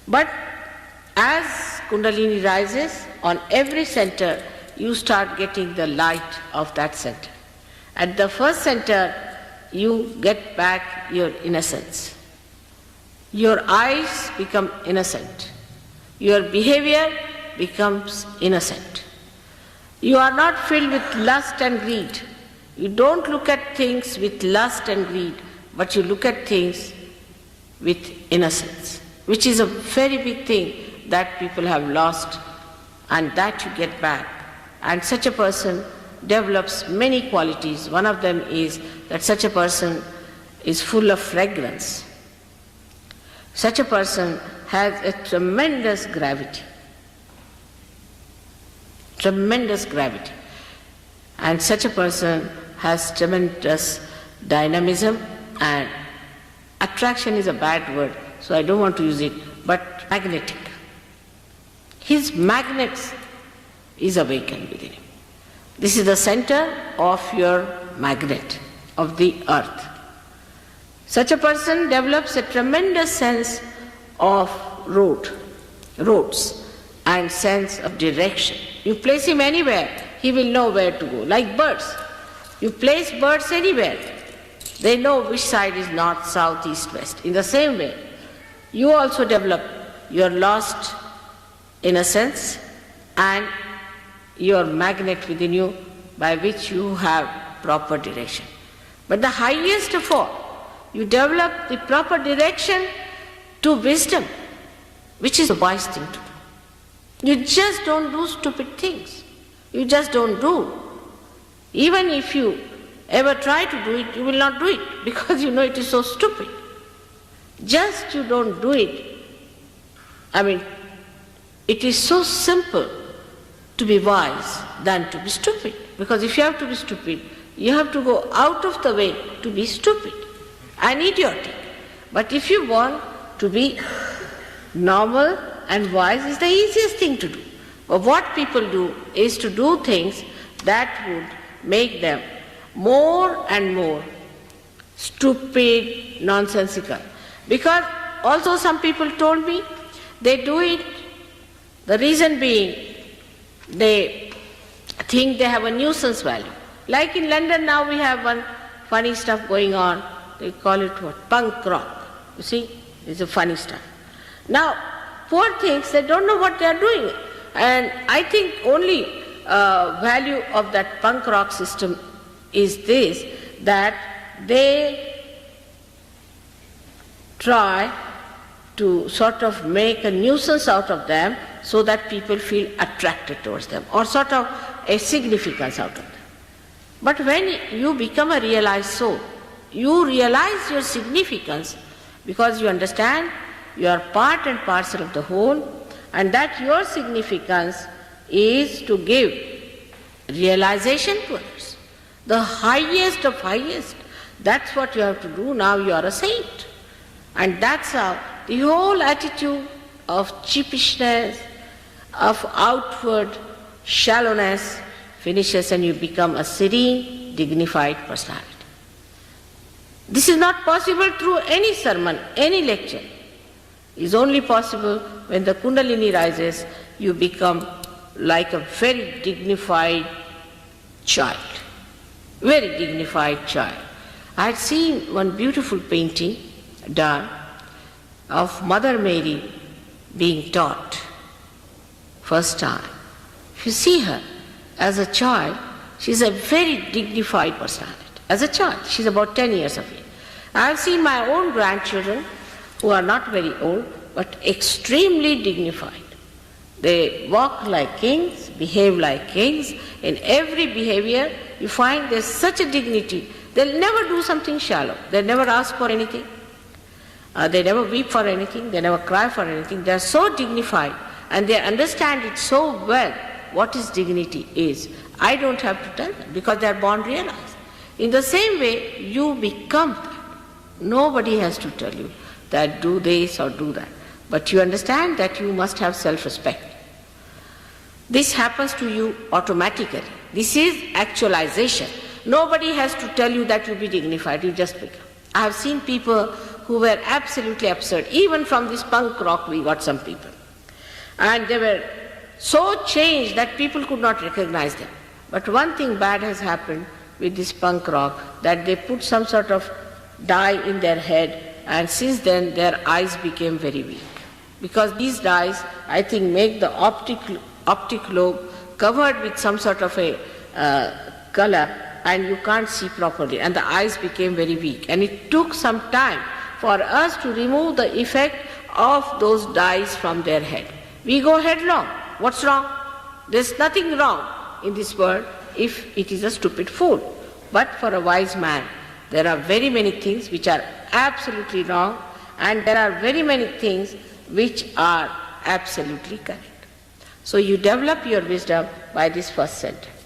But as Kundalini rises, on every center, you start getting the light of that center. At the first center, you get back your innocence. Your eyes become innocent. Your behavior becomes innocent. You are not filled with lust and greed. You don't look at things with lust and greed, but you look at things with innocence, which is a very big thing that people have lost, and that you get back. And such a person develops many qualities. One of them is that such a person is full of fragrance. Such a person has a tremendous gravity. Tremendous gravity. And such a person has tremendous dynamism, and attraction is a bad word, so I don't want to use it, but magnetic. His magnet is awakened within him. This is the center of your magnet, of the earth. Such a person develops a tremendous sense of roads, and sense of direction. You place him anywhere, he will know where to go, like birds. You place birds anywhere, they know which side is north, south, east, west. In the same way, you also develop your lost innocence and your magnet within you by which you have proper direction. But the highest of all, you develop the proper direction to wisdom, which is a wise thing to do. You just don't do stupid things. You just don't do. Even if you ever try to do it, you will not do it because you know it is so stupid. Just you don't do it. I mean, it is so simple to be wise than to be stupid. Because if you have to be stupid, you have to go out of the way to be stupid and idiotic. But if you want to be normal and wise, is the easiest thing to do. But what people do is to do things that would make them more and more stupid, nonsensical. Because also some people told me they do it, the reason being they think they have a nuisance value. Like in London now we have one funny stuff going on, they call it what? Punk rock. You see, it's a funny stuff. Now, poor things, they don't know what they are doing. And I think only value of that punk rock system is this, that they try to sort of make a nuisance out of them so that people feel attracted towards them, or sort of a significance out of them. But when you become a realized soul, you realize your significance because you understand you are part and parcel of the whole, and that your significance is to give realization to others. The highest of highest, that's what you have to do. Now you are a saint. And that's how the whole attitude of cheapishness, of outward shallowness finishes, and you become a serene, dignified personality. This is not possible through any sermon, any lecture. It is only possible when the Kundalini rises, you become like a very dignified child. Very dignified child. I had seen one beautiful painting done of Mother Mary being taught first time. If you see her as a child, she is a very dignified personality. As a child, she is about 10 years of age. I have seen my own grandchildren who are not very old but extremely dignified. They walk like kings, behave like kings. In every behavior, you find there's such a dignity. They'll never do something shallow. They'll never ask for anything. They never weep for anything. They never cry for anything. They're so dignified and they understand it so well what is dignity is. I don't have to tell them because they're born realized. In the same way, you become that. Nobody has to tell you that do this or do that. But you understand that you must have self-respect. This happens to you automatically. This is actualization. Nobody has to tell you that you be dignified, you just become. I have seen people who were absolutely absurd. Even from this punk rock we got some people. And they were so changed that people could not recognize them. But one thing bad has happened with this punk rock, that they put some sort of dye in their head, and since then their eyes became very weak. Because these dyes, I think, make the optic lobe covered with some sort of a color, and you can't see properly, and the eyes became very weak. And it took some time for us to remove the effect of those dyes from their head. We go headlong. What's wrong? There's nothing wrong in this world if it is a stupid fool. But for a wise man, there are very many things which are absolutely wrong, and there are very many things which are absolutely correct. So you develop your wisdom by this first sentence.